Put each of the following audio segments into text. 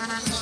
Yeah.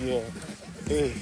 Yeah. Hey.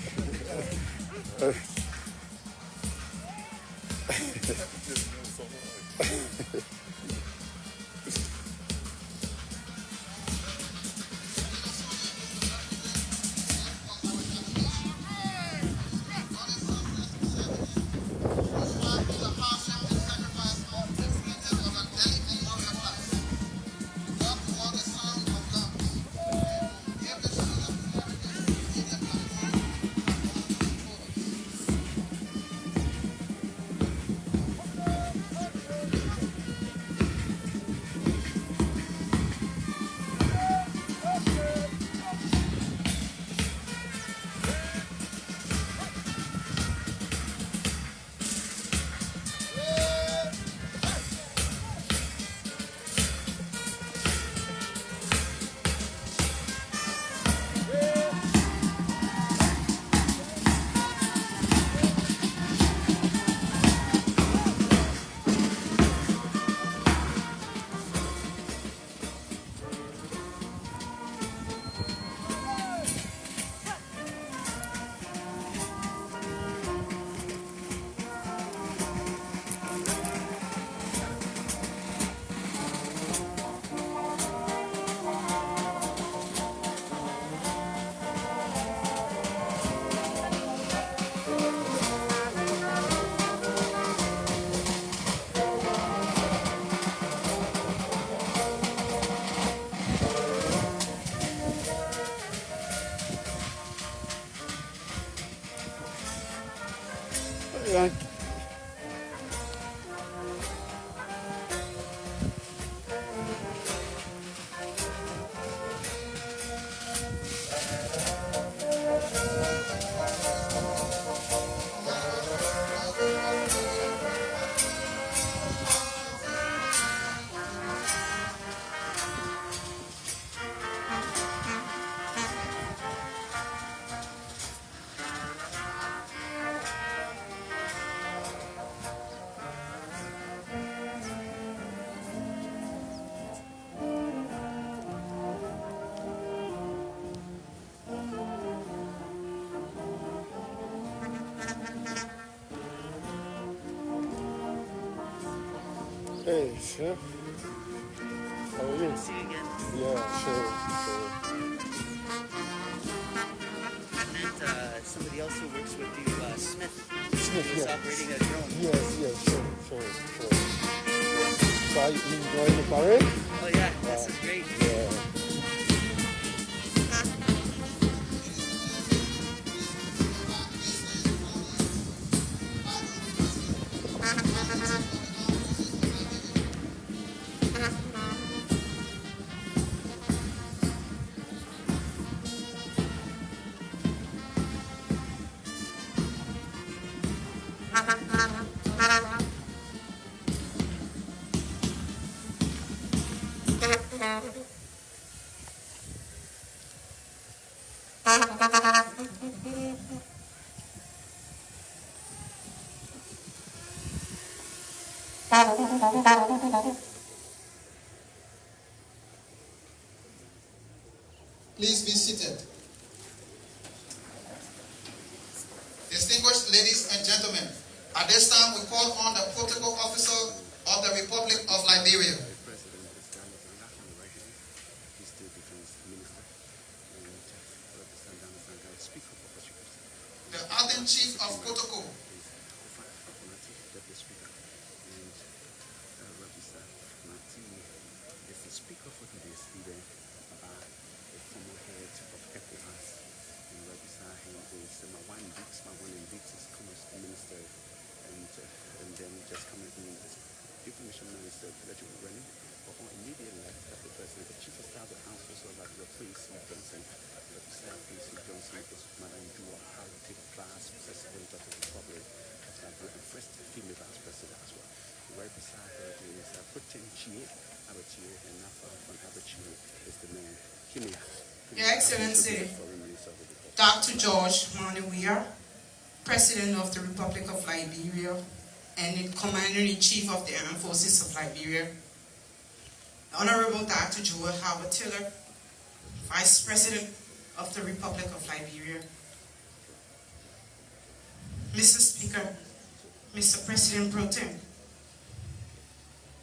Hey, sure. How are you? See you again. Yeah, sure. And somebody else who works with you, Smith, Smith, who was yeah. operating a drone. Yes, sure. So are you enjoying the parade? Oh yeah, this is great. Yeah. Please be seated. Distinguished ladies and gentlemen, at this time we call on the protocol officer of the Republic of Liberia. The acting chief of protocol. Your Excellency, Dr. Mannah Weah, President of the Republic of Liberia and Commander-in-Chief of the Armed Forces of Liberia, Honorable Dr. Howard Tiller, Vice President of the Republic of Liberia, Mr. Speaker, Mr. President Pro Tem,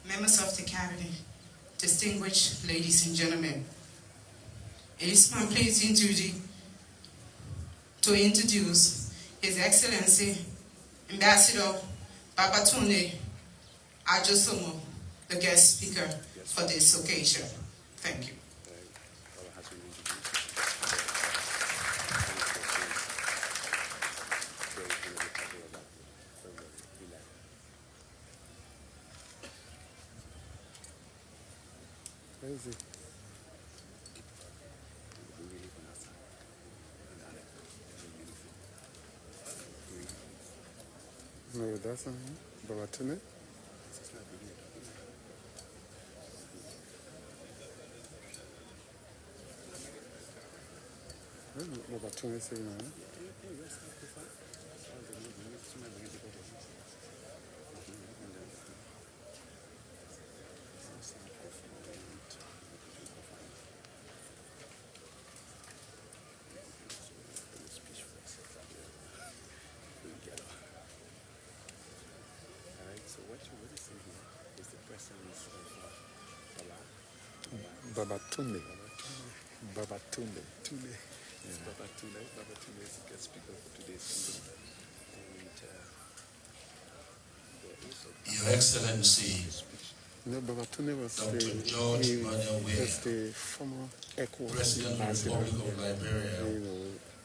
members of the Cabinet, distinguished ladies and gentlemen, it is my pleasing duty to introduce His Excellency Ambassador Babatunde Ajosomo, the guest speaker for this occasion. Thank you. Where is it? No, that's not him. Babatune? Babatune is saying that. Babatunde. Babatunde. Yes, Babatunde is the guest speaker for today's meeting. Your Excellency, No, Babatunde was Dr. the, the former President of the Republic of Liberia, and the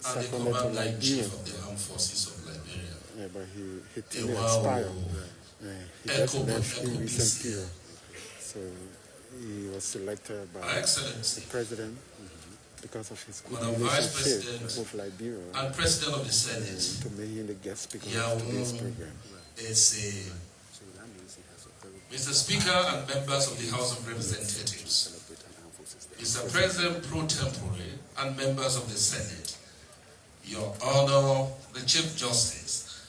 seconded to Commander-in-Chief Liberia. of the Armed Forces of Liberia. Yeah, but he a till wow expired. He just echo left in recent BC. period. So he was selected by Her Excellency, the president because of his good Madam Vice relationship President with Liberia and President of the Senate, to make him the guest speaker Yeah, of today's program. is Mr. Speaker and members of the House of Representatives, Mr. President pro tempore and members of the Senate, Your Honor, the Chief Justice,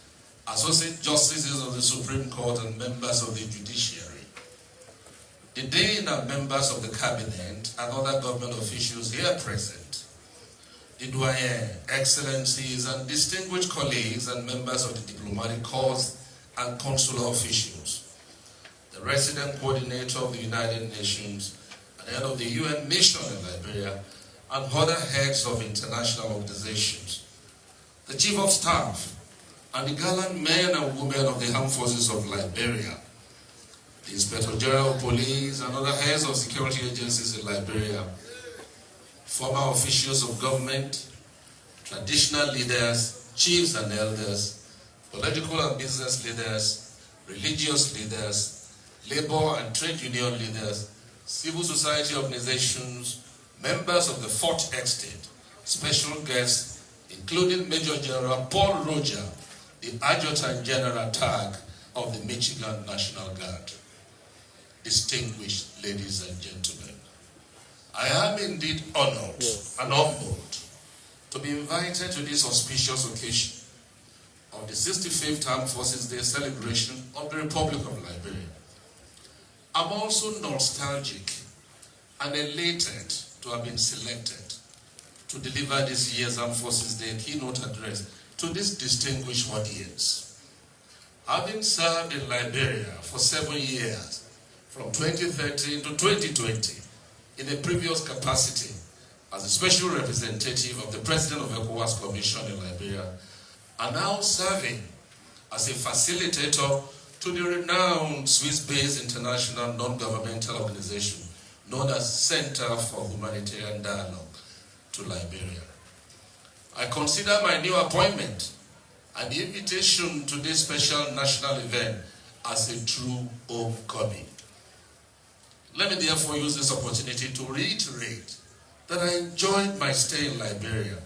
Associate Justices of the Supreme Court and members of the Judiciary, the Dean and members of the Cabinet and other government officials here present, the Doyen, Excellencies and distinguished colleagues and members of the diplomatic corps and consular officials, the resident coordinator of the United Nations, and head of the UN mission in Liberia, and other heads of international organizations, the Chief of Staff, and the gallant men and women of the armed forces of Liberia, the Inspector General of Police and other heads of security agencies in Liberia, former officials of government, traditional leaders, chiefs and elders, political and business leaders, religious leaders, labor and trade union leaders, civil society organizations, members of the Fourth Estate, special guests, including Major General Paul Roger, the Adjutant General Tag of the Michigan National Guard. Distinguished ladies and gentlemen, I am indeed honored and humbled to be invited to this auspicious occasion of the 65th Armed Forces Day celebration of the Republic of Liberia. I'm also nostalgic and elated to have been selected to deliver this year's Armed Forces Day keynote address to this distinguished audience. Having served in Liberia for 7 years, from 2013 to 2020, in a previous capacity as a special representative of the President of ECOWAS Commission in Liberia, and now serving as a facilitator to the renowned Swiss-based international non-governmental organization known as Center for Humanitarian Dialogue to Liberia. I consider my new appointment and the invitation to this special national event as a true homecoming. Let me therefore use this opportunity to reiterate that I enjoyed my stay in Liberia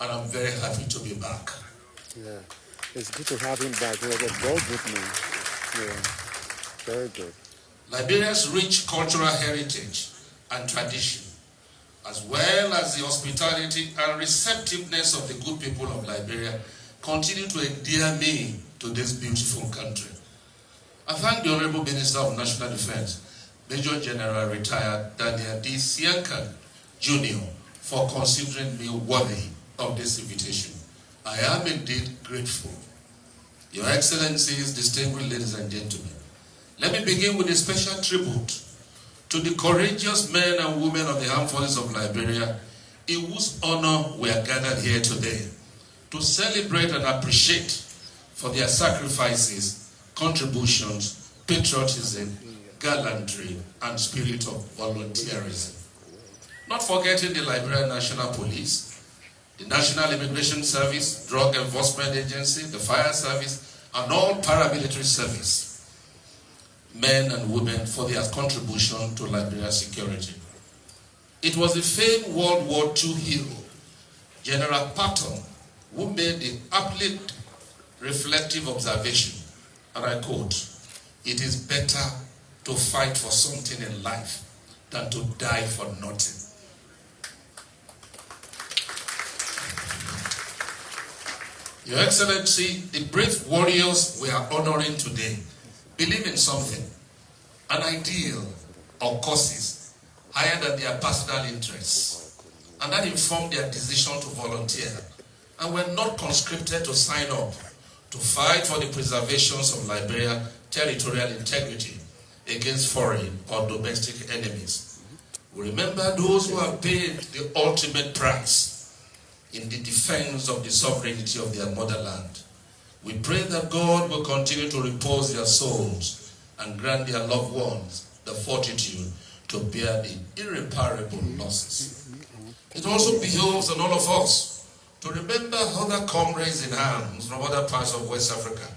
and I'm very happy to be back. Yeah, it's good to have him back. He was a very good man. Yeah, very good. Liberia's rich cultural heritage and tradition, as well as the hospitality and receptiveness of the good people of Liberia, continue to endear me to this beautiful country. I thank the Honorable Minister of National Defense, Major General Retired Daniel D. Siankan Jr., for considering me worthy of this invitation. I am indeed grateful. Your Excellencies, distinguished ladies and gentlemen, let me begin with a special tribute to the courageous men and women of the armed forces of Liberia, in whose honor we are gathered here today, to celebrate and appreciate for their sacrifices, contributions, patriotism, gallantry, and spirit of volunteerism. Not forgetting the Liberian National Police, the National Immigration Service, Drug Enforcement Agency, the Fire Service, and all paramilitary service, men and women, for their contribution to Liberia's security. It was the famed World War II hero, General Patton, who made the aptly reflective observation, and I quote, "It is better to fight for something in life than to die for nothing." Your Excellency, the brave warriors we are honoring today believe in something, an ideal or causes higher than their personal interests, and that informed their decision to volunteer, and were not conscripted to sign up to fight for the preservation of Liberia's territorial integrity against foreign or domestic enemies. We remember those who have paid the ultimate price in the defense of the sovereignty of their motherland. We pray that God will continue to repose their souls and grant their loved ones the fortitude to bear the irreparable losses. It also behoves on all of us to remember other comrades in arms from other parts of West Africa,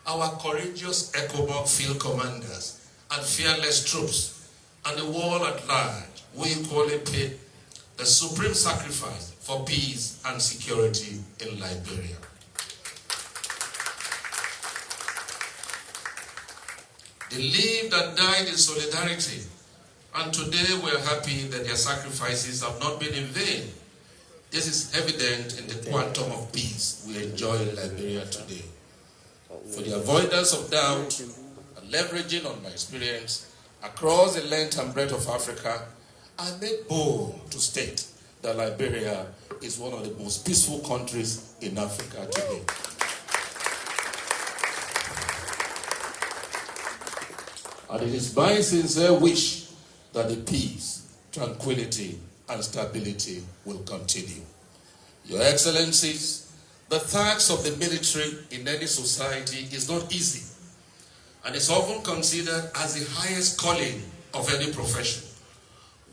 our courageous ECOMOG field commanders and fearless troops, and the world at large, we equally pay the supreme sacrifice for peace and security in Liberia. They lived and died in solidarity, and today we are happy that their sacrifices have not been in vain. This is evident in the quantum of peace we enjoy in Liberia today. For the avoidance of doubt and leveraging on my experience across the length and breadth of Africa, I make bold to state that Liberia is one of the most peaceful countries in Africa today. And it is my sincere wish that the peace, tranquility, and stability will continue. Your Excellencies, the task of the military in any society is not easy, and is often considered as the highest calling of any profession.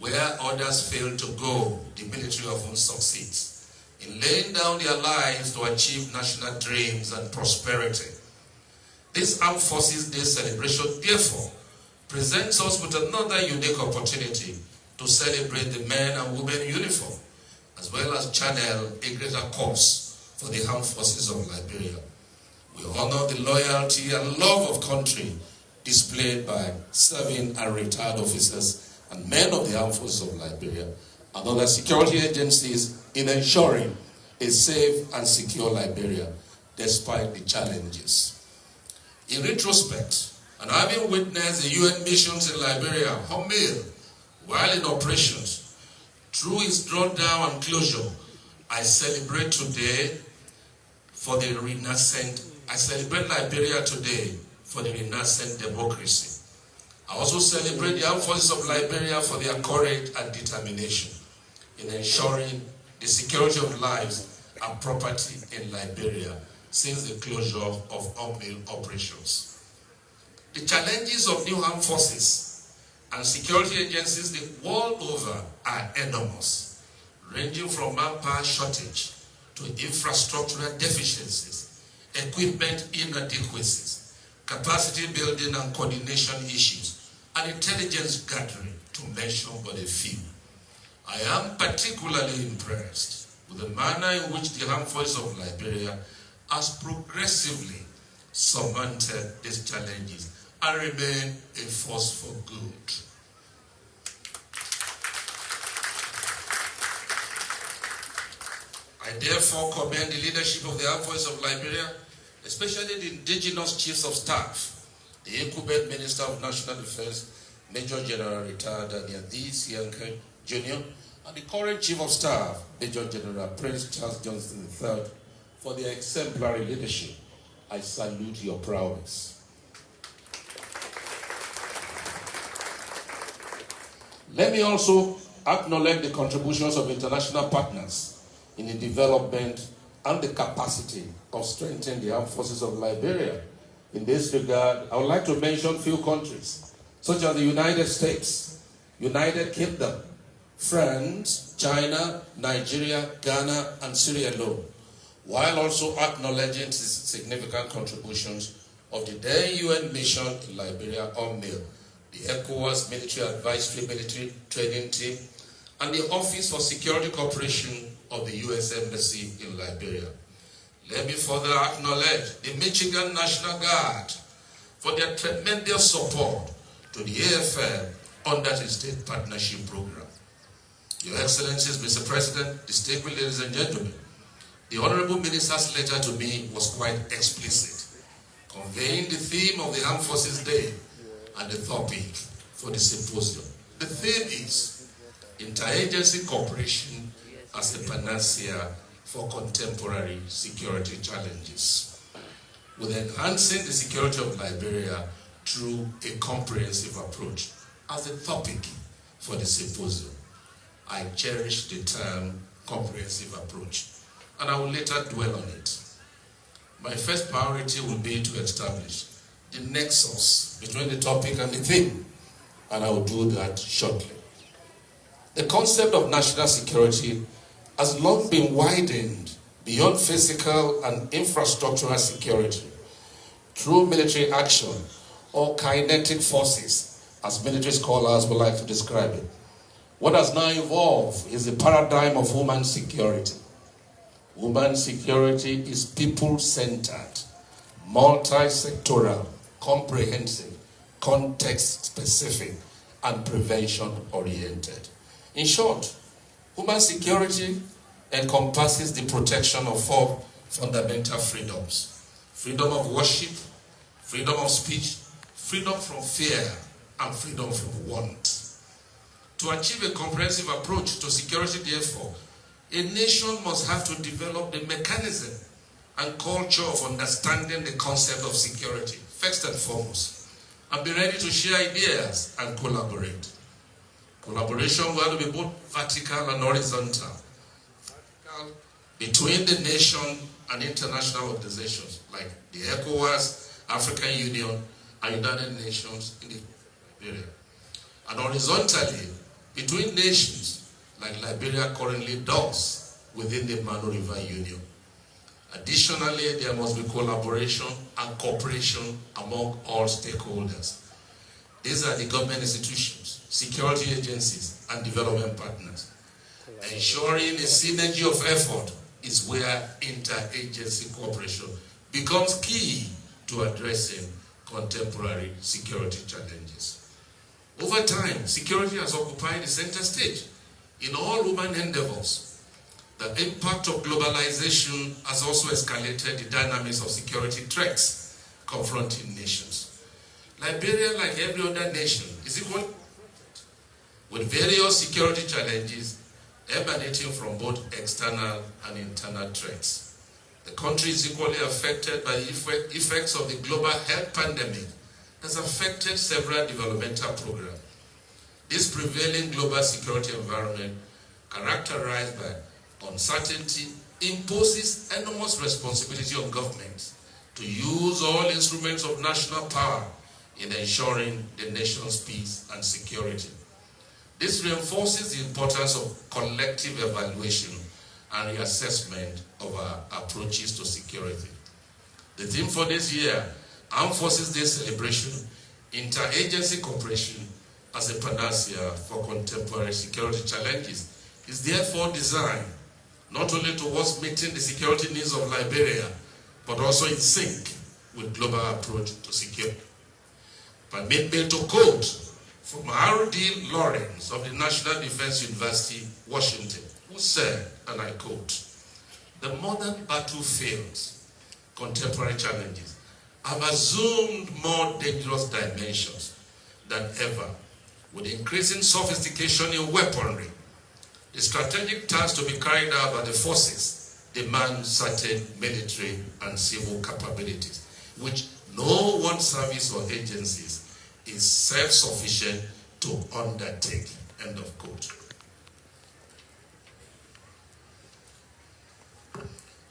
Where others fail to go, the military often succeeds in laying down their lives to achieve national dreams and prosperity. This Armed Forces Day celebration, therefore, presents us with another unique opportunity to celebrate the men and women in uniform, as well as channel a greater cause for the Armed Forces of Liberia. We honor the loyalty and love of country displayed by serving and retired officers and men of the Armed Forces of Liberia and other security agencies in ensuring a safe and secure Liberia despite the challenges. In retrospect, and having witnessed the UN missions in Liberia humble while in operations, through its drawdown and closure, I celebrate today for the renascent. I celebrate Liberia today for the renascent democracy. I also celebrate the Armed Forces of Liberia for their courage and determination in ensuring the security of lives and property in Liberia since the closure of unmanned operations. The challenges of new armed forces and security agencies the world over are enormous, ranging from manpower shortage to infrastructural deficiencies, equipment inadequacies, capacity building and coordination issues, and intelligence gathering, to mention but a few. I am particularly impressed with the manner in which the Armed Forces of Liberia has progressively surmounted these challenges and remain a force for good. I therefore commend the leadership of the Armed Forces of Liberia, especially the indigenous chiefs of staff, the incumbent Minister of National Defense, Major General retired Daniel D. Sianke Jr., and the current Chief of Staff, Major General Prince Charles Johnson III, for their exemplary leadership. I salute your prowess. Let me also acknowledge the contributions of international partners in the development and the capacity of strengthening the Armed Forces of Liberia. In this regard, I would like to mention a few countries, such as the United States, United Kingdom, France, China, Nigeria, Ghana, and Sierra Leone, while also acknowledging the significant contributions of the then UN mission in Liberia, UNMIL, the ECOWAS Military Advisory Military Training Team, and the Office for Security Cooperation of the U.S. Embassy in Liberia. Let me further acknowledge the Michigan National Guard for their tremendous support to the AFL under the State Partnership Program. Your Excellencies, Mr. President, distinguished ladies and gentlemen, the Honorable Minister's letter to me was quite explicit, conveying the theme of the Armed Forces Day and the topic for the symposium. The theme is interagency cooperation as the panacea for contemporary security challenges, with enhancing the security of Liberia through a comprehensive approach as the topic for the symposium. I cherish the term comprehensive approach, and I will later dwell on it. My first priority will be to establish the nexus between the topic and the theme, and I will do that shortly. The concept of national security has long been widened beyond physical and infrastructural security, through military action or kinetic forces, as military scholars would like to describe it. What has now evolved is the paradigm of human security. Human security is people-centered, multi-sectoral, comprehensive, context-specific, and prevention-oriented. In short, human security encompasses the protection of 4 fundamental freedoms: freedom of worship, freedom of speech, freedom from fear, and freedom from want. To achieve a comprehensive approach to security, therefore, a nation must have to develop the mechanism and culture of understanding the concept of security, first and foremost, and be ready to share ideas and collaborate. Collaboration will have to be both vertical and horizontal. Vertical between the nation and international organizations like the ECOWAS, African Union, and United Nations in the Liberia. And horizontally between nations like Liberia currently does within the Mannah River Union. Additionally, there must be collaboration and cooperation among all stakeholders. These are the government institutions, security agencies, and development partners. Ensuring a synergy of effort is where interagency cooperation becomes key to addressing contemporary security challenges. Over time, security has occupied the center stage in all human endeavors. The impact of globalization has also escalated the dynamics of security threats confronting nations. Liberia, like every other nation, is equally with various security challenges emanating from both external and internal threats. The country is equally affected by the effects of the global health pandemic that has affected several developmental programs. This prevailing global security environment, characterized by uncertainty, imposes enormous responsibility on governments to use all instruments of national power in ensuring the nation's peace and security. This reinforces the importance of collective evaluation and reassessment of our approaches to security. The theme for this year, Armed Forces Day celebration, interagency cooperation as a panacea for contemporary security challenges, is therefore designed not only towards meeting the security needs of Liberia, but also in sync with global approach to security. Permit me to quote from R.D. Lawrence of the National Defense University, Washington, who said, and I quote, "The modern battlefields, contemporary challenges, have assumed more dangerous dimensions than ever, with increasing sophistication in weaponry. The strategic tasks to be carried out by the forces demand certain military and civil capabilities, which no one service or agencies is self-sufficient to undertake." End of quote.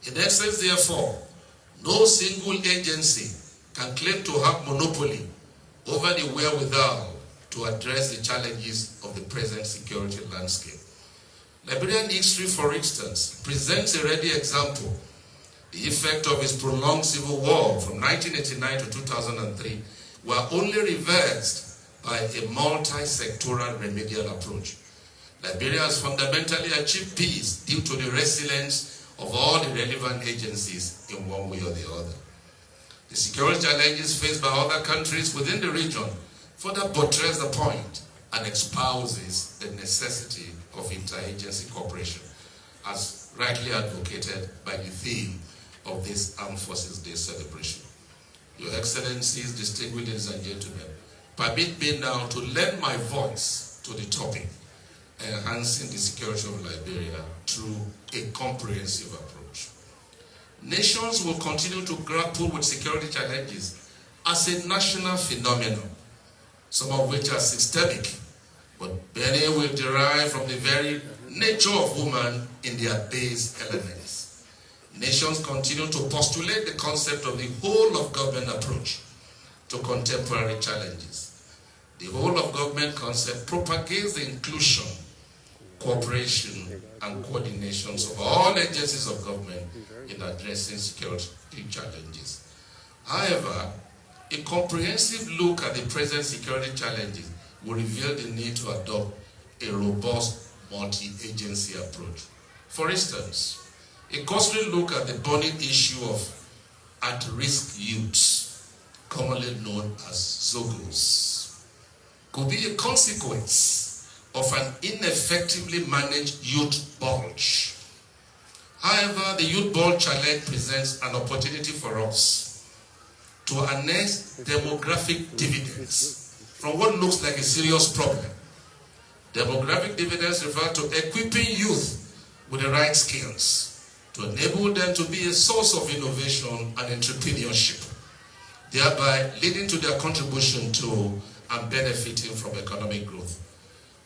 In essence, therefore, no single agency can claim to have monopoly over the wherewithal to address the challenges of the present security landscape. Liberian history, for instance, presents a ready example. The effect of its prolonged civil war from 1989 to 2003 were only reversed by a multi-sectoral remedial approach. Liberia has fundamentally achieved peace due to the resilience of all the relevant agencies in one way or the other. The security challenges faced by other countries within the region further buttress the point and espouses the necessity of interagency cooperation, as rightly advocated by the theme of this Armed Forces Day celebration. Your Excellencies, distinguished ladies and gentlemen, permit me now to lend my voice to the topic, enhancing the security of Liberia through a comprehensive approach. Nations will continue to grapple with security challenges as a national phenomenon, some of which are systemic, but many will derive from the very nature of woman in their base elements. Nations continue to postulate the concept of the whole-of-government approach to contemporary challenges. The whole-of-government concept propagates the inclusion cooperation and coordinations of all agencies of government in addressing security challenges. However, a comprehensive look at the present security challenges will reveal the need to adopt a robust multi-agency approach. For instance, a cursory look at the burning issue of at-risk youths, commonly known as Zogos, could be a consequence of an ineffectively managed youth bulge. However, the youth bulge challenge presents an opportunity for us to harness demographic dividends from what looks like a serious problem. Demographic dividends refer to equipping youth with the right skills to enable them to be a source of innovation and entrepreneurship, thereby leading to their contribution to and benefiting from economic growth.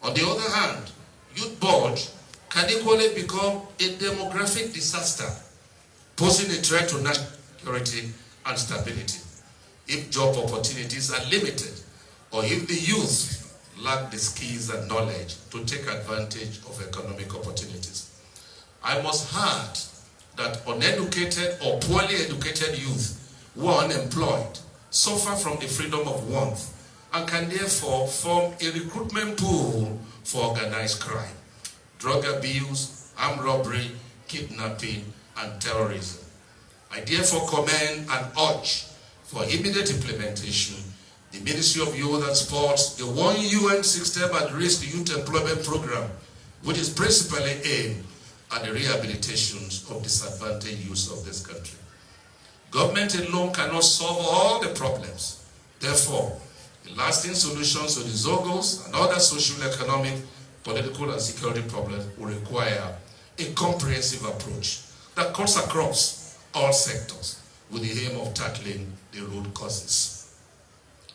On the other hand, youth bulge can equally become a demographic disaster, posing a threat to national security and stability if job opportunities are limited or if the youth lack the skills and knowledge to take advantage of economic opportunities. I must add that uneducated or poorly educated youth who are unemployed suffer from the freedom of want and can therefore form a recruitment pool for organized crime, drug abuse, armed robbery, kidnapping, and terrorism. I therefore commend and urge for immediate implementation the Ministry of Youth and Sports, the One UN System at-Risk Youth Employment Program, which is principally aimed at the rehabilitations of disadvantaged youths of this country. Government alone cannot solve all the problems. Therefore, the lasting solutions to the Zogos and other social, economic, political, and security problems will require a comprehensive approach that cuts across all sectors with the aim of tackling the root causes.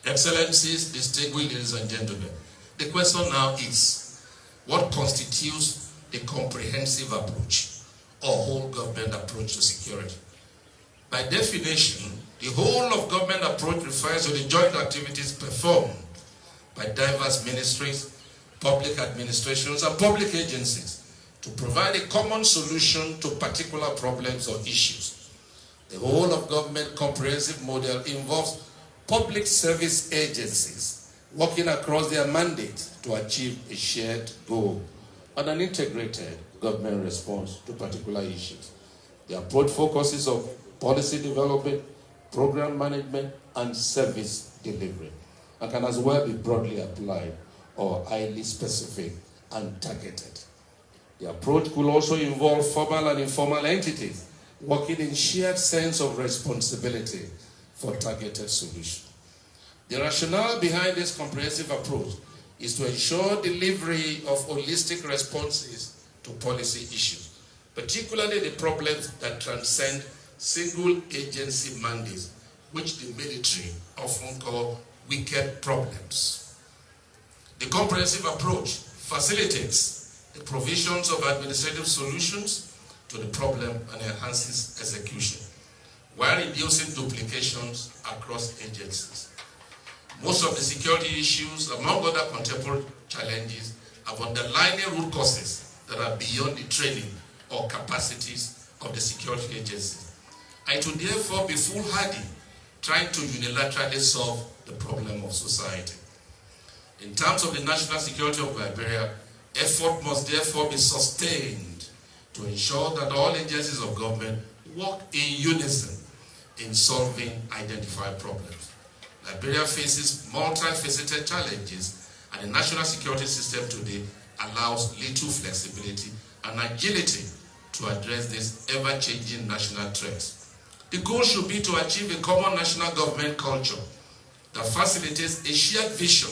Excellencies, distinguished ladies and gentlemen, the question now is, what constitutes the comprehensive approach or whole government approach to security? By definition, the whole of government approach refers to the joint activities performed by diverse ministries, public administrations, and public agencies to provide a common solution to particular problems or issues. The whole of government comprehensive model involves public service agencies working across their mandate to achieve a shared goal and an integrated government response to particular issues. The approach focuses on policy development, program management, and service delivery, and can as well be broadly applied or highly specific and targeted. The approach could also involve formal and informal entities working in shared sense of responsibility for targeted solutions. The rationale behind this comprehensive approach is to ensure delivery of holistic responses to policy issues, particularly the problems that transcend single agency mandates, which the military often call wicked problems. The comprehensive approach facilitates the provisions of administrative solutions to the problem and enhances execution, while reducing duplications across agencies. Most of the security issues, among other contemporary challenges, have underlying root causes that are beyond the training or capacities of the security agencies. It will therefore be foolhardy trying to unilaterally solve the problem of society. In terms of the national security of Liberia, effort must therefore be sustained to ensure that all agencies of government work in unison in solving identified problems. Liberia faces multifaceted challenges, and the national security system today allows little flexibility and agility to address these ever-changing national threats. The goal should be to achieve a common national government culture that facilitates a shared vision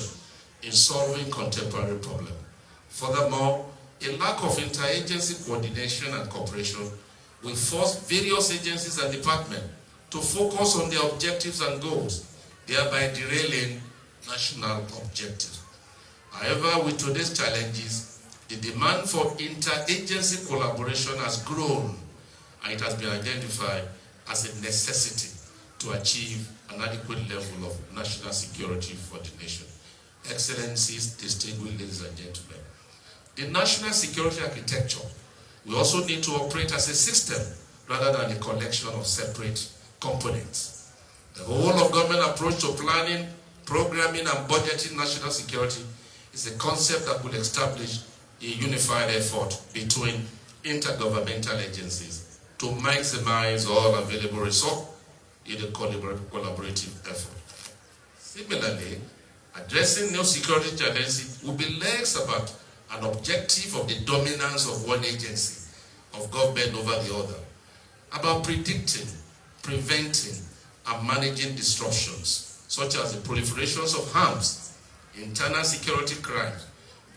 in solving contemporary problems. Furthermore, a lack of interagency coordination and cooperation will force various agencies and departments to focus on their objectives and goals, thereby derailing national objectives. However, with today's challenges, the demand for interagency collaboration has grown, and it has been identified as a necessity to achieve an adequate level of national security for the nation. Excellencies, distinguished ladies and gentlemen, The national security architecture will also need to operate as a system rather than a collection of separate components. The whole of government approach to planning, programming, and budgeting national security is a concept that will establish a unified effort between intergovernmental agencies to maximize all available resources in a collaborative effort. Similarly, addressing new security challenges will be less about an objective of the dominance of one agency of government over the other, about predicting, preventing, and managing disruptions, such as the proliferations of harms, internal security crimes,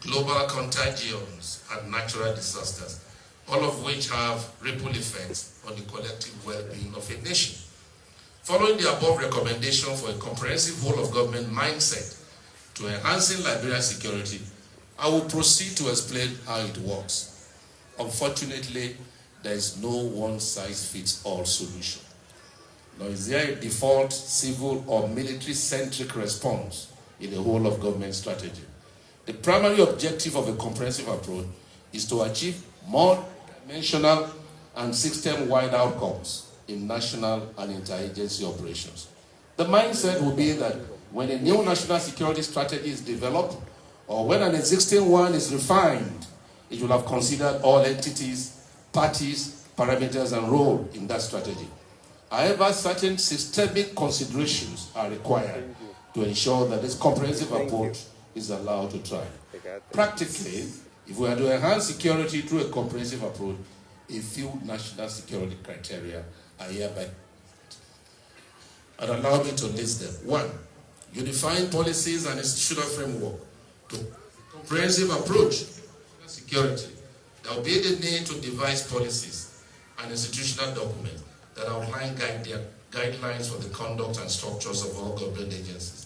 global contagions, and natural disasters, all of which have ripple effects on the collective well-being of a nation. Following the above recommendation for a comprehensive whole-of-government mindset to enhancing Liberian security, I will proceed to explain how it works. Unfortunately, there is no one-size-fits-all solution. Nor is there a default civil or military-centric response in the whole-of-government strategy. The primary objective of a comprehensive approach is to achieve multi-dimensional and system-wide outcomes in national and interagency operations. The mindset will be that when a new national security strategy is developed, or when an existing one is refined, it will have considered all entities, parties, parameters, and role in that strategy. However, certain systemic considerations are required to ensure that this comprehensive approach is allowed to thrive. Practically, if we are to enhance security through a comprehensive approach, a few national security criteria are hereby. And allow me to list them. 1. Unifying policies and institutional framework. 2. Comprehensive approach to security. There will be the need to devise policies and institutional documents that outline guidelines for the conduct and structures of all government agencies.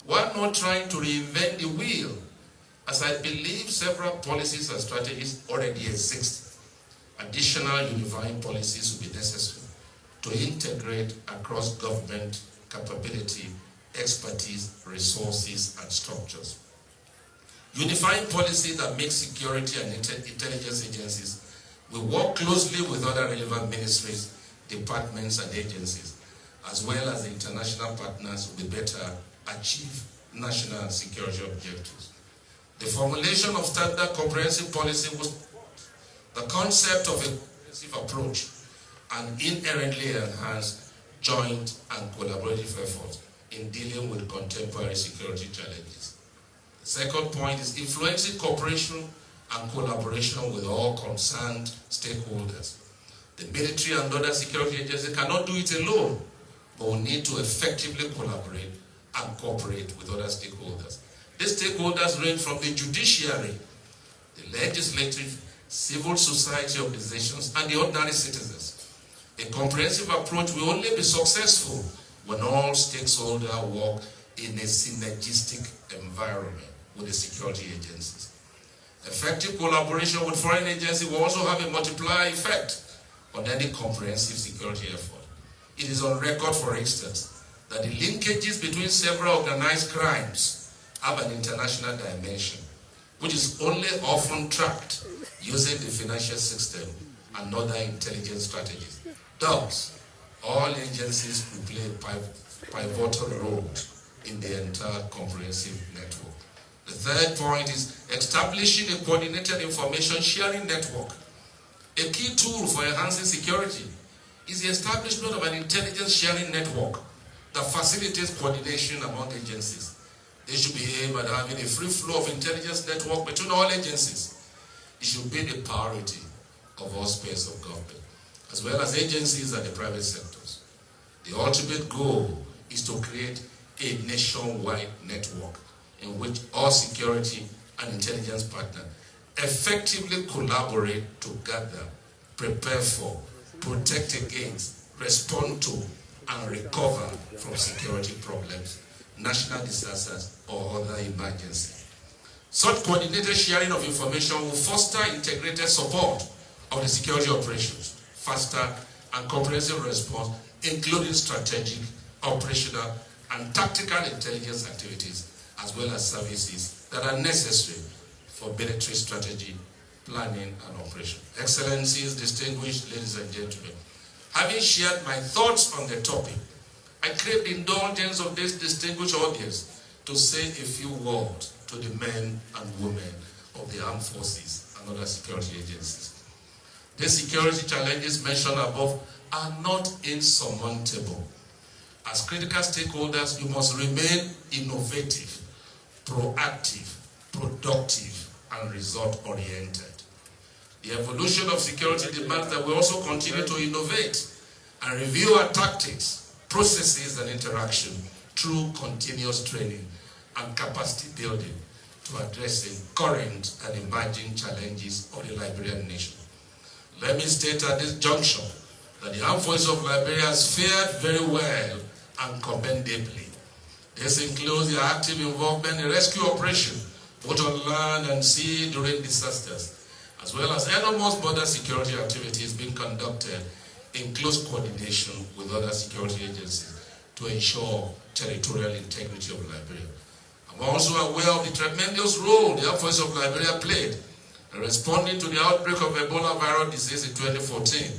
One not trying to reinvent the wheel, as I believe several policies and strategies already exist. Additional unifying policies will be necessary to integrate across government capability, expertise, resources, and structures. Unifying policy that makes security and intelligence agencies will work closely with other relevant ministries, departments, and agencies, as well as the international partners will be better achieve national security objectives. The formulation of standard comprehensive policy was the concept of a comprehensive approach and inherently enhance joint and collaborative efforts in dealing with contemporary security challenges. The second point is influencing cooperation and collaboration with all concerned stakeholders. The military and other security agencies cannot do it alone, but will need to effectively collaborate and cooperate with other stakeholders. These stakeholders range from the judiciary, the legislative, civil society organizations, and the ordinary citizens. A comprehensive approach will only be successful when all stakeholders work in a synergistic environment with the security agencies. Effective collaboration with foreign agencies will also have a multiplier effect on any comprehensive security effort. It is on record, for instance, that the linkages between several organized crimes have an international dimension, which is only often tracked using the financial system and other intelligence strategies. Thus, all agencies will play a pivotal role in the entire comprehensive network. The third point is establishing a coordinated information sharing network. A key tool for enhancing security is the establishment of an intelligence sharing network that facilitates coordination among agencies. They should be aimed at having a free flow of intelligence network between all agencies. It should be the priority of all spheres of government, as well as agencies and the private sectors. The ultimate goal is to create a nationwide network in which all security and intelligence partners effectively collaborate to gather, prepare for, protect against, respond to, and recover from security problems, national disasters, or other emergencies. Such coordinated sharing of information will foster integrated support of the security operations, faster and comprehensive response, including strategic, operational, and tactical intelligence activities, as well as services that are necessary for military strategy, planning, and operation. Excellencies, distinguished ladies and gentlemen, having shared my thoughts on the topic, I crave the indulgence of this distinguished audience to say a few words to the men and women of the armed forces and other security agencies. The security challenges mentioned above are not insurmountable. As critical stakeholders, you must remain innovative, proactive, productive, and result-oriented. The evolution of security demands that we also continue to innovate and review our tactics, processes, and interaction through continuous training and capacity building to address current and emerging challenges of the Liberian nation. Let me state at this juncture that the Armed Forces of Liberia has fared very well and commendably. This includes their active involvement in rescue operations, both on land and sea during disasters, as well as enormous border security activities being conducted in close coordination with other security agencies to ensure territorial integrity of Liberia. I'm also aware of the tremendous role the Armed Forces of Liberia played in responding to the outbreak of Ebola viral disease in 2014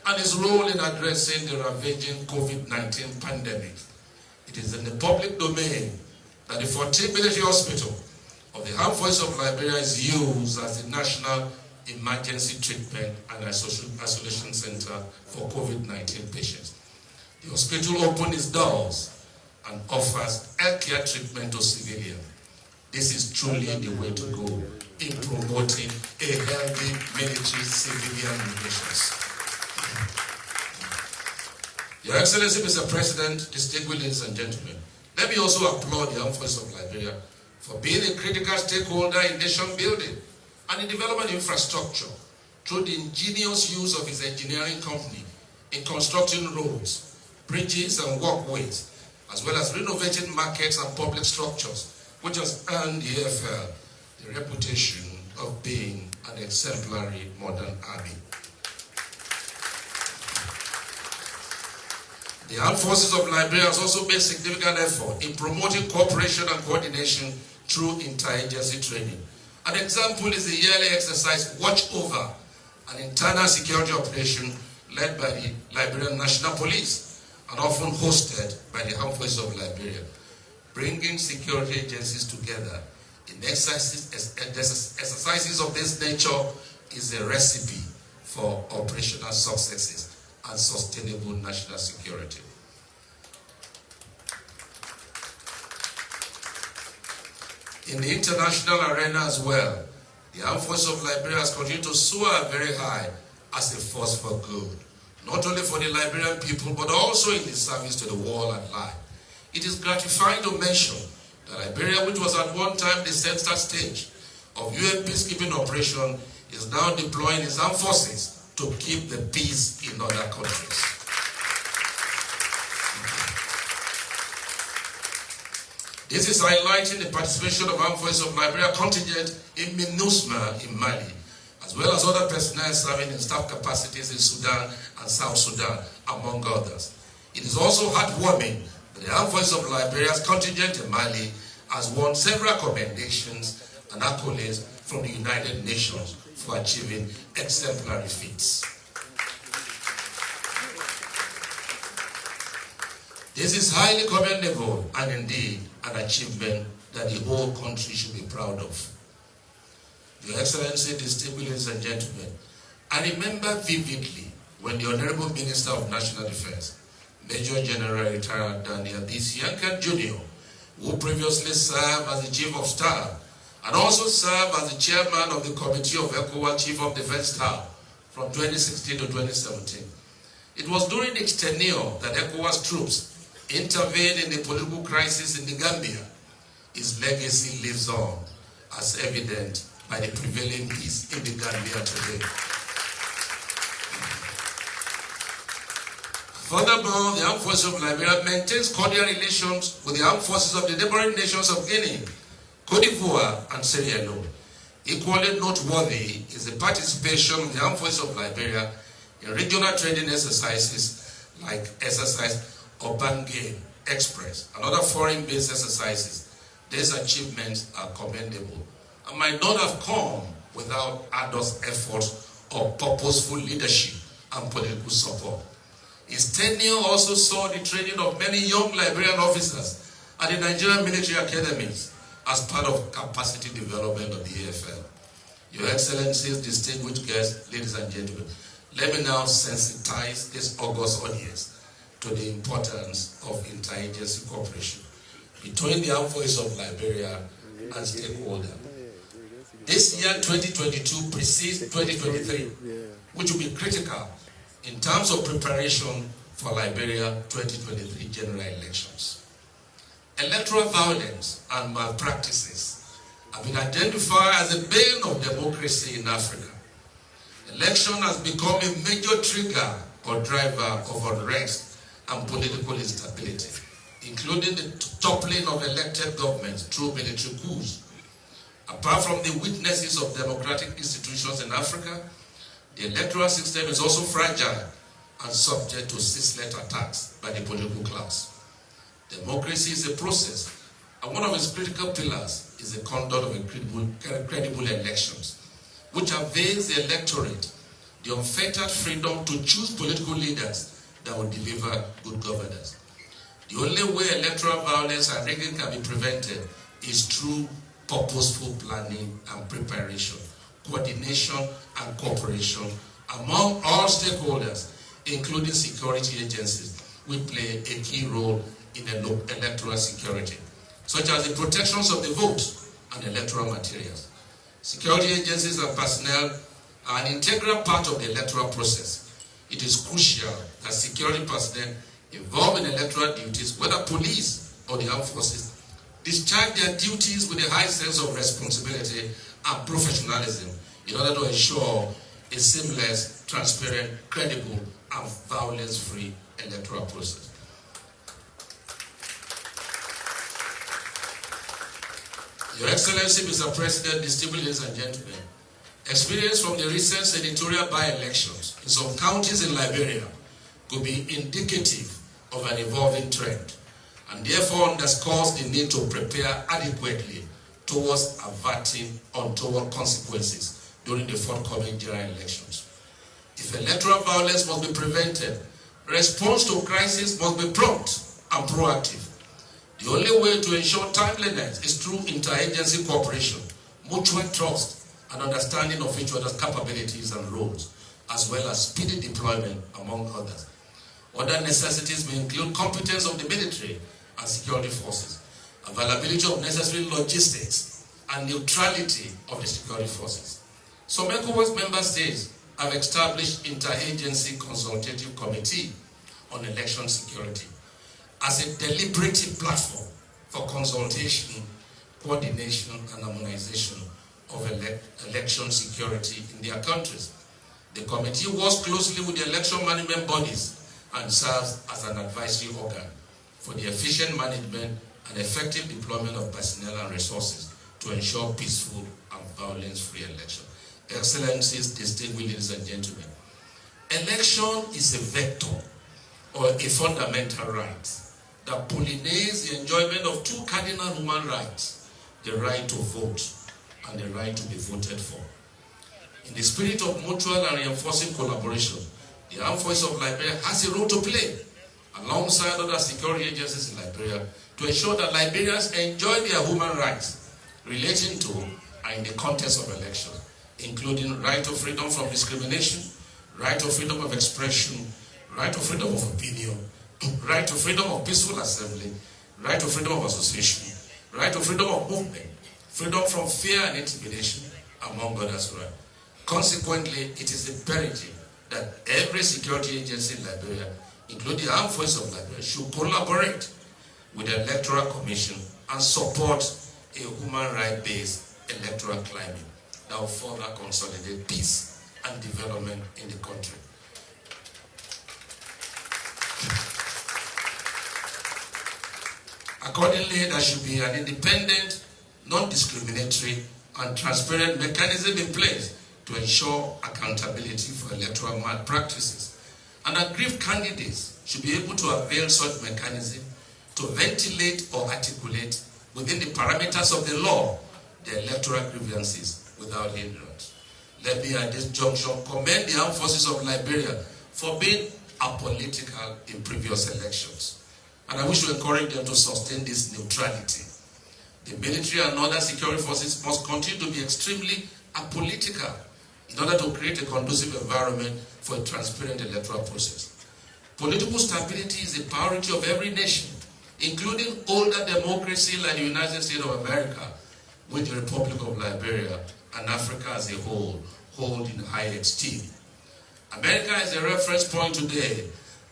and its role in addressing the ravaging COVID-19 pandemic. It is in the public domain that the 14th Military Hospital of the Armed Forces of Liberia is used as the National Emergency Treatment and Isolation Center for COVID-19 patients. The hospital opened its doors and offers healthcare treatment to civilians. This is truly the way to go in promoting a healthy military-civilian relations. Your Excellency, Mr. President, distinguished ladies and gentlemen, let me also applaud the Armed Forces of Liberia for being a critical stakeholder in nation building and in development infrastructure through the ingenious use of its engineering company in constructing roads, bridges, and walkways, as well as renovating markets and public structures, which has earned the AFL the reputation of being an exemplary modern army. The Armed Forces of Liberia has also made significant effort in promoting cooperation and coordination through interagency training. An example is the yearly exercise Watch Over, an internal security operation led by the Liberian National Police and often hosted by the Armed Forces of Liberia. Bringing security agencies together in exercises of this nature is a recipe for operational successes and sustainable national security. In the international arena as well, the Armed Forces of Liberia has continued to soar very high as a force for good, not only for the Liberian people, but also in the service to the world at large. It is gratifying to mention that Liberia, which was at one time the center stage of UN peacekeeping operation, is now deploying its armed forces to keep the peace in other countries. This is highlighting the participation of Armed Forces of Liberia contingent in MINUSMA in Mali, as well as other personnel serving in staff capacities in Sudan and South Sudan, among others. It is also heartwarming that the Armed Forces of Liberia's contingent in Mali has won several commendations and accolades from the United Nations for achieving exemplary feats. This is highly commendable and indeed an achievement that the whole country should be proud of. Your Excellency, distinguished ladies and gentlemen, I remember vividly when the Honorable Minister of National Defense, Major General retired Daniel Yankan Jr., who previously served as the Chief of Staff and also served as the Chairman of the Committee of ECOWAS Chief of Defense Staff from 2016 to 2017. It was during its tenure that ECOWAS troops intervened in the political crisis in the Gambia. His legacy lives on, as evident by the prevailing peace in the Gambia today. Furthermore, the Armed Forces of Liberia maintains cordial relations with the armed forces of the neighboring nations of Guinea, Cote d'Ivoire, and Sierra Leone. Equally noteworthy is the participation of the Armed Forces of Liberia in regional training exercises like exercise Obange Express and other foreign-based exercises. These achievements are commendable. and might not have come without adult effort or purposeful leadership and political support. His tenure also saw the training of many young Liberian officers at the Nigerian military academies as part of capacity development of the AFL. Your Excellencies, distinguished guests, ladies and gentlemen, let me now sensitize this august audience to the importance of interagency cooperation between the armed forces of Liberia and stakeholders. This year, 2022, precedes 2023, which will be critical in terms of preparation for Liberia 2023 general elections. Electoral violence and malpractices have been identified as a bane of democracy in Africa. Election has become a major trigger or driver of unrest and political instability, including the toppling of elected governments through military coups. Apart from the weaknesses of democratic institutions in Africa, the electoral system is also fragile and subject to ceaseless attacks by the political class. Democracy is a process, and one of its critical pillars is the conduct of credible elections, which avails the electorate the unfettered freedom to choose political leaders that will deliver good governance. The only way electoral violence and rigging can be prevented is through purposeful planning and preparation, coordination and cooperation among all stakeholders, including security agencies, which play a key role in electoral security, such as the protections of the vote and electoral materials. Security agencies and personnel are an integral part of the electoral process. It is crucial that security personnel involved in electoral duties, whether police or the armed forces, discharge their duties with a high sense of responsibility and professionalism in order to ensure a seamless, transparent, credible, and violence-free electoral process. Your Excellency, Mr. President, distinguished ladies and gentlemen, experience from the recent senatorial by-elections in some counties in Liberia could be indicative of an evolving trend, and therefore underscores the need to prepare adequately towards averting untoward consequences during the forthcoming general elections. If electoral violence must be prevented, response to crisis must be prompt and proactive. The only way to ensure timeliness is through interagency cooperation, mutual trust, and understanding of each other's capabilities and roles, as well as speedy deployment, among others. Other necessities may include competence of the military and security forces, availability of necessary logistics, and neutrality of the security forces. Some ECOWAS member states have established interagency consultative committee on election security as a deliberative platform for consultation, coordination, and harmonization of election security in their countries. The committee works closely with the election management bodies and serves as an advisory organ for the efficient management and effective deployment of personnel and resources to ensure peaceful and violence-free election. Excellencies, distinguished ladies and gentlemen, election is a vector or a fundamental right that pollinates the enjoyment of two cardinal human rights, the right to vote and the right to be voted for. In the spirit of mutual and reinforcing collaboration, the Armed Forces of Liberia has a role to play alongside other security agencies in Liberia to ensure that Liberians enjoy their human rights relating to and in the context of elections, including right to freedom from discrimination, right to freedom of expression, right to freedom of opinion, right to freedom of peaceful assembly, right to freedom of association, right to freedom of movement, freedom from fear and intimidation, among others' rights. Consequently, it is imperative that every security agency in Liberia, including the Armed Forces of Liberia, should collaborate with the Electoral Commission and support a human right-based electoral climate that will further consolidate peace and development in the country. Accordingly, there should be an independent, non-discriminatory, and transparent mechanism in place to ensure accountability for electoral malpractices. And aggrieved candidates should be able to avail such mechanism to ventilate or articulate within the parameters of the law their electoral grievances without hindrance. Let me at this junction commend the armed forces of Liberia for being apolitical in previous elections. And I wish to encourage them to sustain this neutrality. The military and other security forces must continue to be extremely apolitical in order to create a conducive environment for a transparent electoral process. Political stability is a priority of every nation, including older democracy like the United States of America, which the Republic of Liberia and Africa as a whole hold in high esteem. America is a reference point today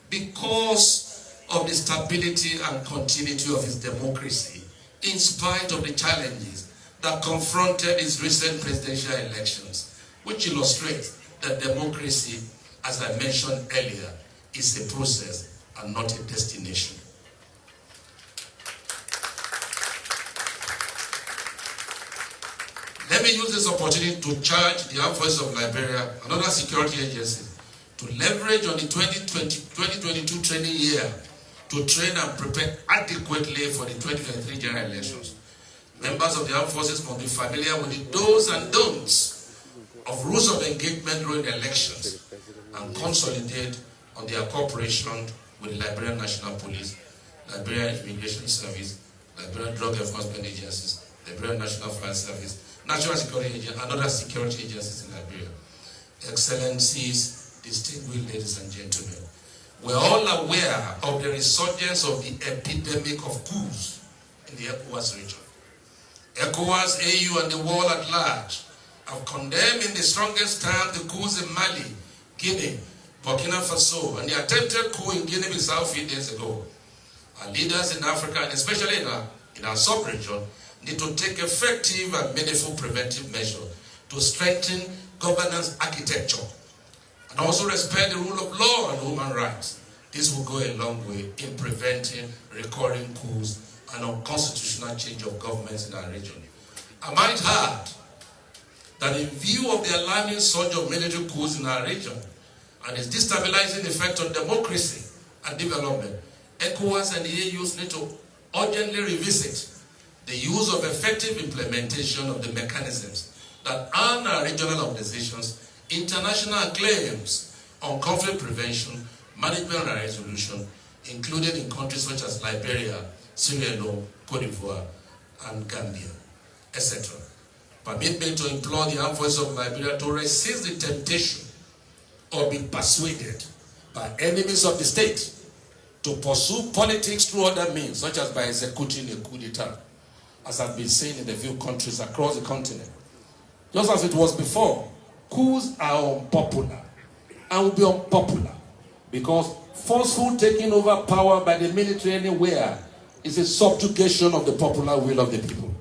because of the stability and continuity of its democracy, in spite of the challenges that confronted its recent presidential elections, which illustrates that democracy, as I mentioned earlier, is a process and not a destination. Let me use this opportunity to charge the armed forces of Liberia and other security agencies to leverage on the 2022 training year to train and prepare adequately for the 2023 general elections. Members of the armed forces must be familiar with the do's and don'ts of rules of engagement during the elections and consolidate on their cooperation with the Liberian National Police, Liberian Immigration Service, Liberian Drug Enforcement Agencies, Liberian National Fire Service, National Security Agency, and other security agencies in Liberia. Excellencies, distinguished ladies and gentlemen, we're all aware of the resurgence of the epidemic of coups in the ECOWAS region. ECOWAS, AU, and the world at large have condemned in the strongest terms the coups in Mali, Guinea, Burkina Faso, and the attempted coup in Guinea-Bissau a few days ago. Our leaders in Africa, and especially in our sub-region, need to take effective and meaningful preventive measures to strengthen governance architecture and also respect the rule of law and human rights. This will go a long way in preventing recurring coups and unconstitutional change of governments in our region. I might add that in view of the alarming surge of military coups in our region and its destabilizing effect on democracy and development, ECOWAS and the AU need to urgently revisit the use of effective implementation of the mechanisms that earn our regional organizations international claims on conflict prevention, management and resolution, including in countries such as Liberia, Sierra Leone, Cote d'Ivoire, and Gambia, etc. Permit me to implore the armed forces of Liberia to resist the temptation or be persuaded by enemies of the state to pursue politics through other means, such as by executing a coup d'etat, as has been seen in a few countries across the continent. Just as it was before, coups are unpopular and will be unpopular because forceful taking over power by the military anywhere is a subjugation of the popular will of the people.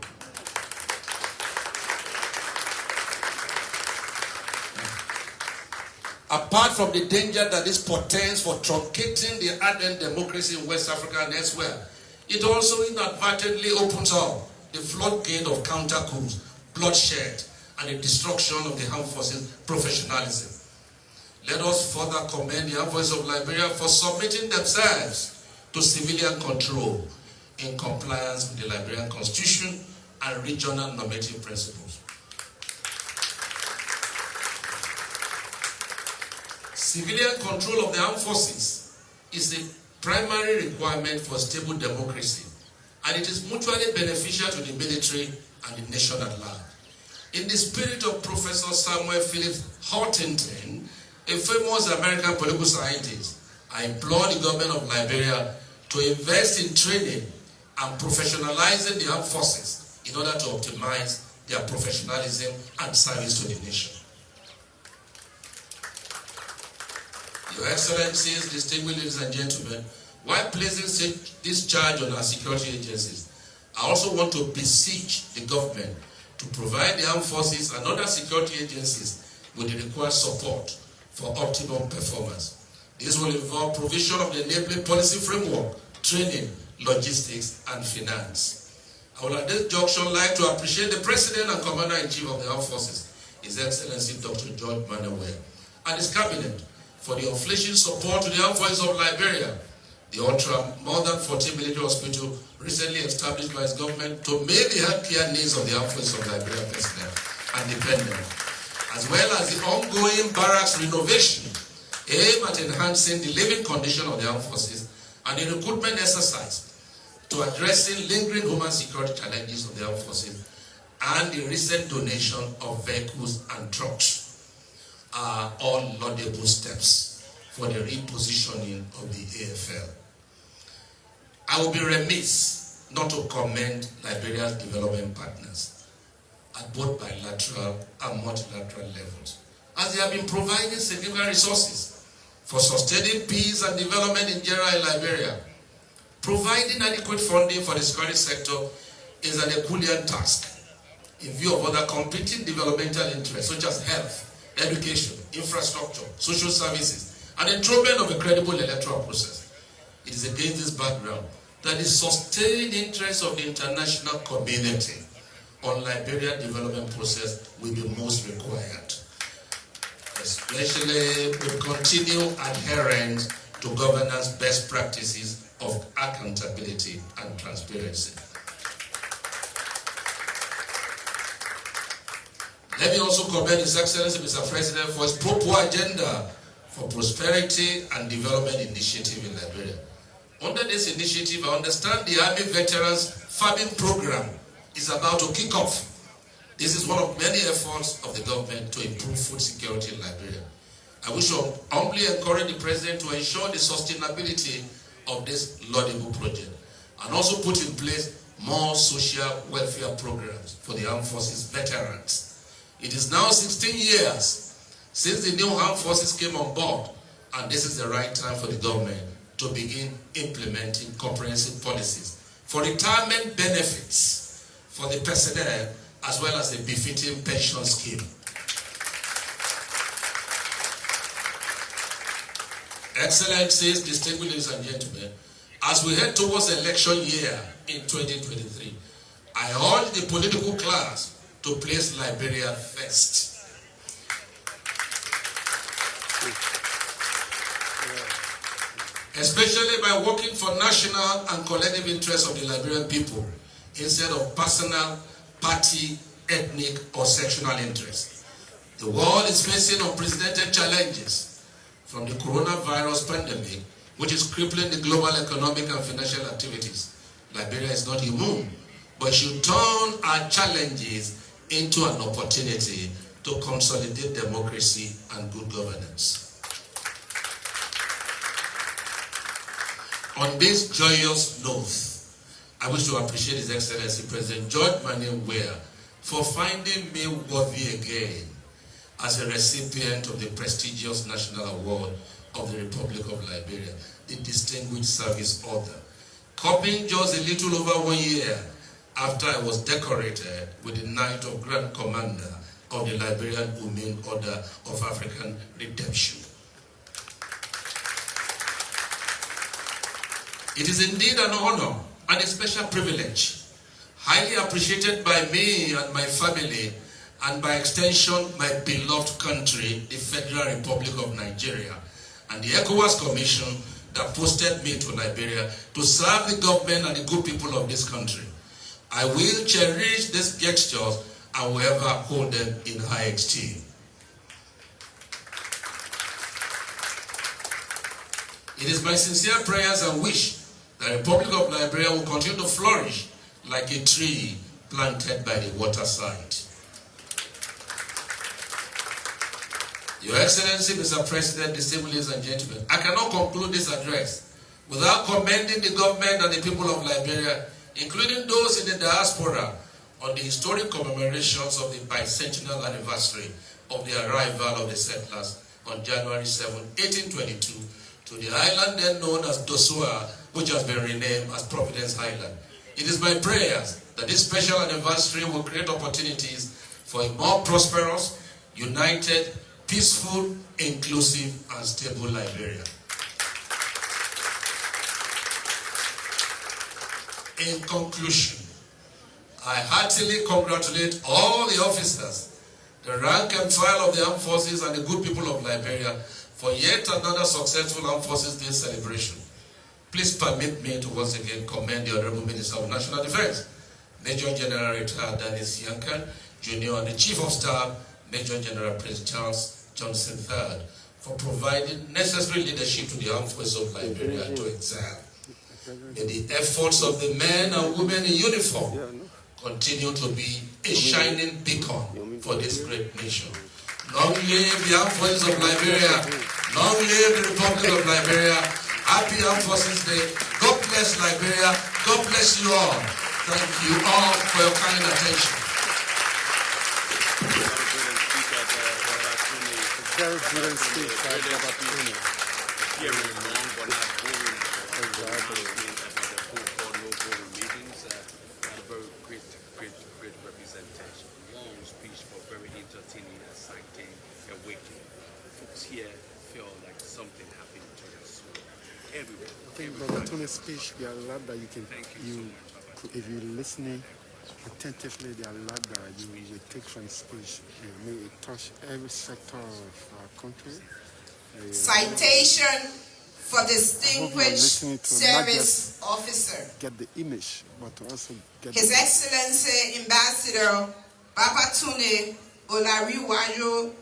Apart from the danger that this portends for truncating the ardent democracy in West Africa and elsewhere, it also inadvertently opens up the floodgate of counter-coups, bloodshed, and the destruction of the armed forces' professionalism. Let us further commend the armed forces of Liberia for submitting themselves to civilian control in compliance with the Liberian Constitution and regional normative principles. Civilian control of the armed forces is a primary requirement for stable democracy, and it is mutually beneficial to the military and the nation at large. In the spirit of Professor Samuel Phillips Huntington, a famous American political scientist, I implore the government of Liberia to invest in training and professionalizing the armed forces in order to optimize their professionalism and service to the nation. Your Excellencies, distinguished ladies and gentlemen, while placing this charge on our security agencies, I also want to beseech the government to provide the armed forces and other security agencies with the required support for optimum performance. This will involve provision of the enabling policy framework, training, logistics, and finance. I would at this junction like to appreciate the President and Commander-in-Chief of the Armed Forces, His Excellency Dr. George Mannah, and his cabinet for the unflinching support to the armed forces of Liberia The more than 40 military hospital recently established by its government to meet the healthcare needs of the armed forces of Liberia personnel and dependents, as well as the ongoing barracks renovation aimed at enhancing the living condition of the armed forces and the recruitment exercise to addressing lingering human security challenges of the armed forces, and the recent donation of vehicles and trucks are all laudable steps for the repositioning of the AFL. I will be remiss not to commend Liberia's development partners at both bilateral and multilateral levels, as they have been providing significant resources for sustaining peace and development in general in Liberia. Providing adequate funding for the security sector is an Herculean task in view of other competing developmental interests such as health, education, infrastructure, social services, and enthronement of a credible electoral process. It is against this background that the sustained interest of the international community on Liberia's development process will be most required, especially with continued adherence to governance best practices of accountability and transparency. Let me also commend His Excellency Mr. President for his pro-poor agenda for prosperity and development initiative in Liberia. Under this initiative, I understand the Army Veterans Farming Program is about to kick off. This is one of many efforts of the government to improve food security in Liberia. I wish to humbly encourage the President to ensure the sustainability of this laudable project and also put in place more social welfare programs for the armed forces veterans. It is now 16 years since the new armed forces came on board, and this is the right time for the government to begin implementing comprehensive policies for retirement benefits for the personnel as well as the befitting pension scheme. Excellencies, distinguished ladies and gentlemen, as we head towards election year in 2023, I urge the political class to place Liberia first. Especially by working for national and collective interests of the Liberian people instead of personal, party, ethnic, or sectional interests. The world is facing unprecedented challenges, from the coronavirus pandemic, which is crippling the global economic and financial activities. Liberia is not immune, but should turn our challenges into an opportunity to consolidate democracy and good governance. On this joyous note, I wish to appreciate His Excellency President Mannah Weah for finding me worthy again as a recipient of the prestigious National Award of the Republic of Liberia, the Distinguished Service Order, coming just a little over 1 year after I was decorated with the Knight of Grand Commander of the Liberian Women Order of African Redemption. It is indeed an honor and a special privilege, highly appreciated by me and my family, and by extension my beloved country, the Federal Republic of Nigeria, and the ECOWAS Commission that posted me to Liberia to serve the government and the good people of this country. I will cherish these gestures and will ever hold them in high esteem. It is my sincere prayers and wish that the Republic of Liberia will continue to flourish like a tree planted by the waterside. Your Excellency, Mr. President, distinguished ladies and gentlemen, I cannot conclude this address without commending the government and the people of Liberia, including those in the diaspora, on the historic commemorations of the bicentennial anniversary of the arrival of the settlers on January 7, 1822, to the island then known as Dosua, which has been renamed as Providence Island. It is my prayers that this special anniversary will create opportunities for a more prosperous, united, peaceful, inclusive, and stable Liberia. In conclusion, I heartily congratulate all the officers, the rank and file of the armed forces, and the good people of Liberia for yet another successful Armed Forces Day celebration. Please permit me to once again commend the Honorable Minister of National Defense, Major General retired Dennis Yankan, Jr., and the Chief of Staff, Major General Prince Charles Johnson III, for providing necessary leadership to the armed forces of Liberia to excel. May the efforts of the men and women in uniform continue to be a shining beacon for this great nation. Long live the armed forces of Liberia. Long live the Republic of Liberia. Happy Armed Forces Day. God bless Liberia. God bless you all. Thank you all for your kind attention. Very brilliant speech by Baba Tune. Hearing long but not boring announcement about the no-voting meetings. A very great representation. Long speech, but very entertaining, exciting, awakening. Folks here feel like something happened to their soul. Everywhere. I think Baba Tune's speech, there are a lot that you can, if you're listening attentively, there are a lot that you will take from the speech. May it touch every sector of our country. Citation for distinguished service officer. Get the image, but to also get His Excellency Ambassador Babatunde Olariwayo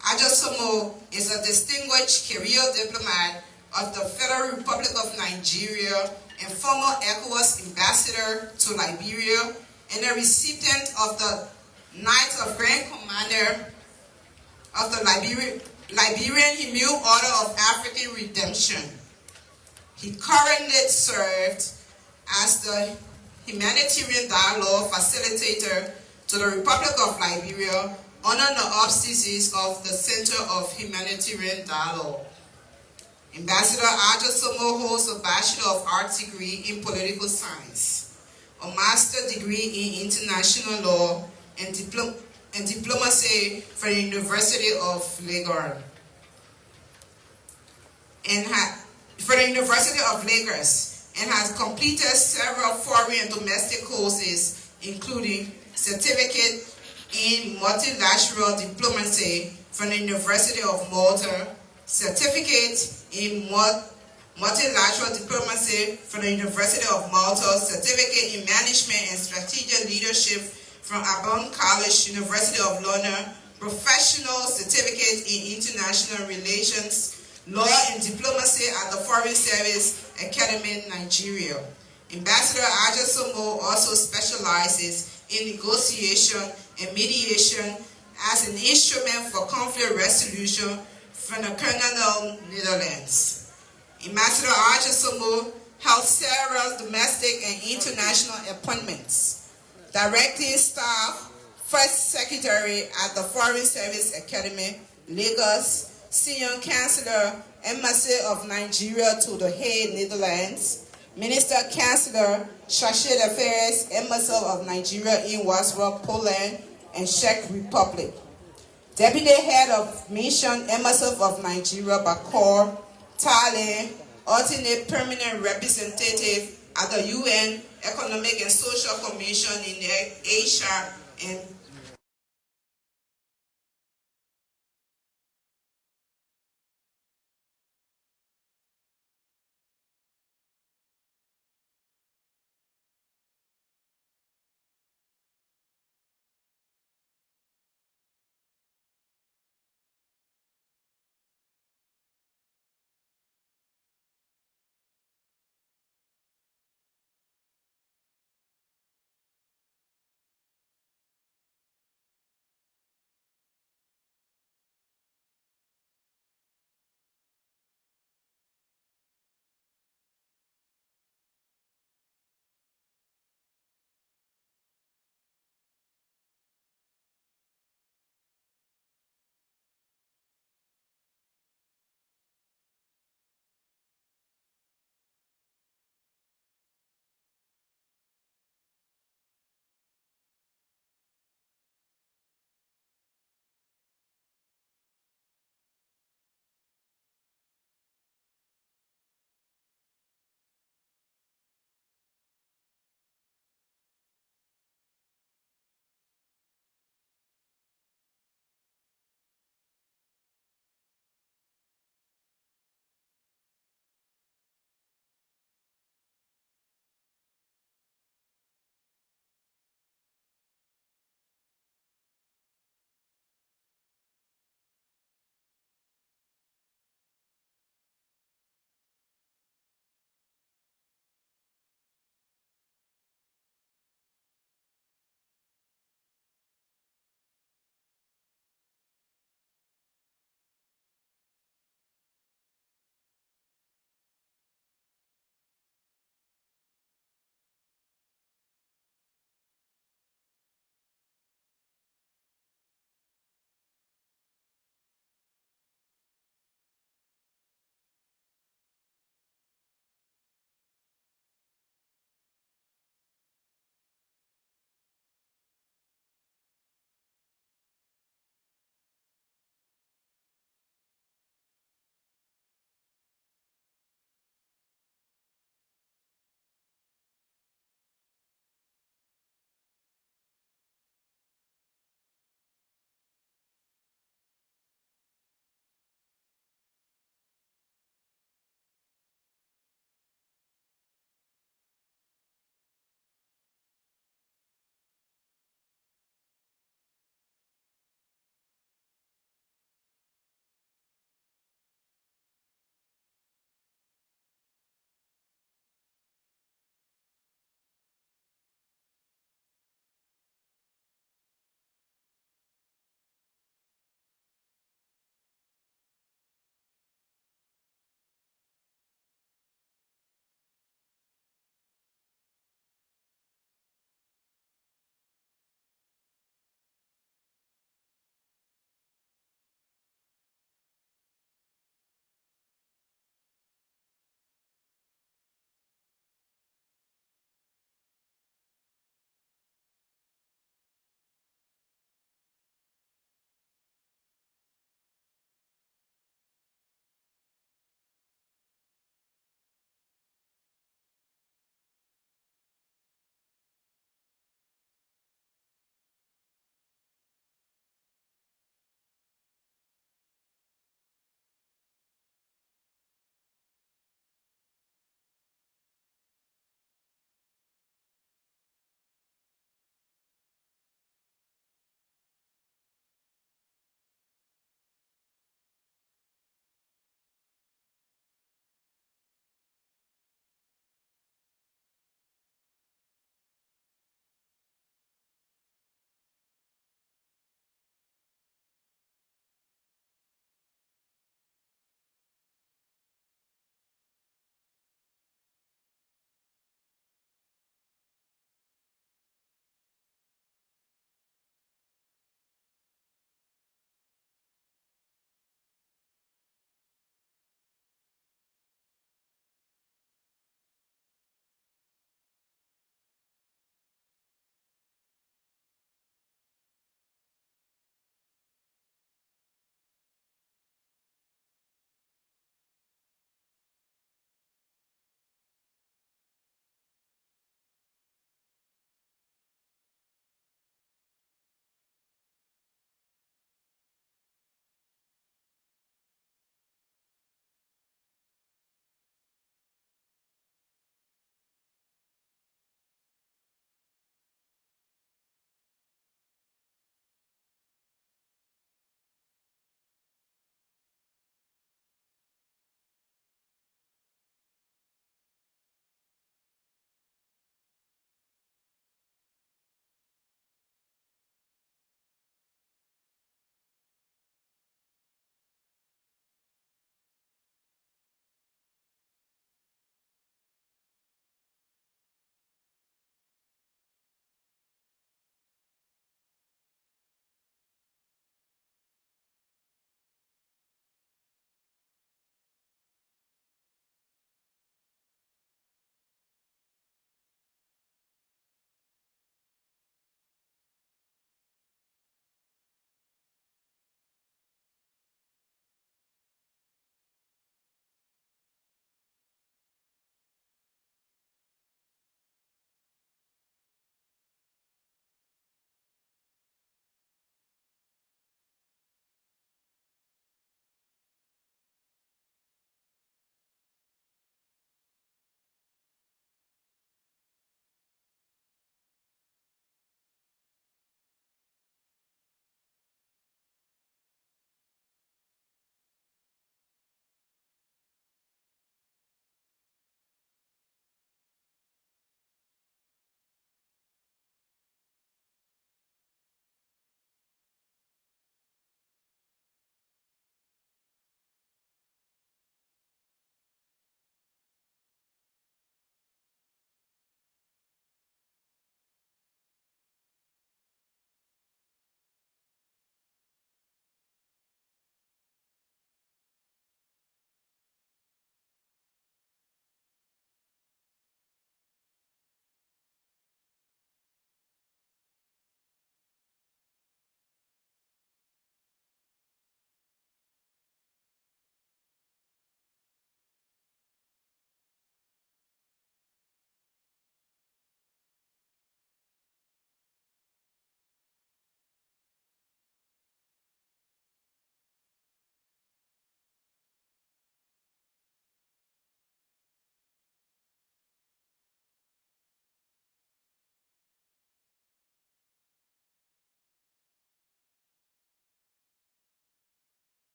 Ajosomo is a distinguished career diplomat of the Federal Republic of Nigeria and former ECOWAS ambassador to Liberia and a recipient of the Knight of Grand Commander of the Liberian Himil Order of African Redemption. He currently served as the Humanitarian Dialogue Facilitator to the Republic of Liberia under the auspices of the Center of Humanitarian Dialogue. Ambassador Ajosomo holds a Bachelor of Arts degree in Political Science, a Master's degree in International Law and Diplomacy from the University of Lagos, and has completed several foreign and domestic courses, including certificate in multilateral diplomacy from the University of Malta, certificate in multilateral diplomacy from the University of Malta, certificate in management and strategic leadership from Auburn College, University of London, professional certificate in international relations, law and diplomacy at the Foreign Service Academy, Nigeria. Ambassador Ajosomo also specializes in negotiation and mediation as an instrument for conflict resolution from the Colonial Netherlands. Ambassador Ajosomo held several domestic and international appointments, directing staff, First Secretary at the Foreign Service Academy, Lagos, Senior Counselor, Embassy of Nigeria to the Hague, Netherlands, Minister Counselor, Chargé d'Affaires, Embassy of Nigeria in Warsaw, Poland, and Czech Republic. Deputy Head of Mission, Embassy of Nigeria, Bakur, Thailand, alternate permanent representative at the UN Economic and Social Commission in Asia and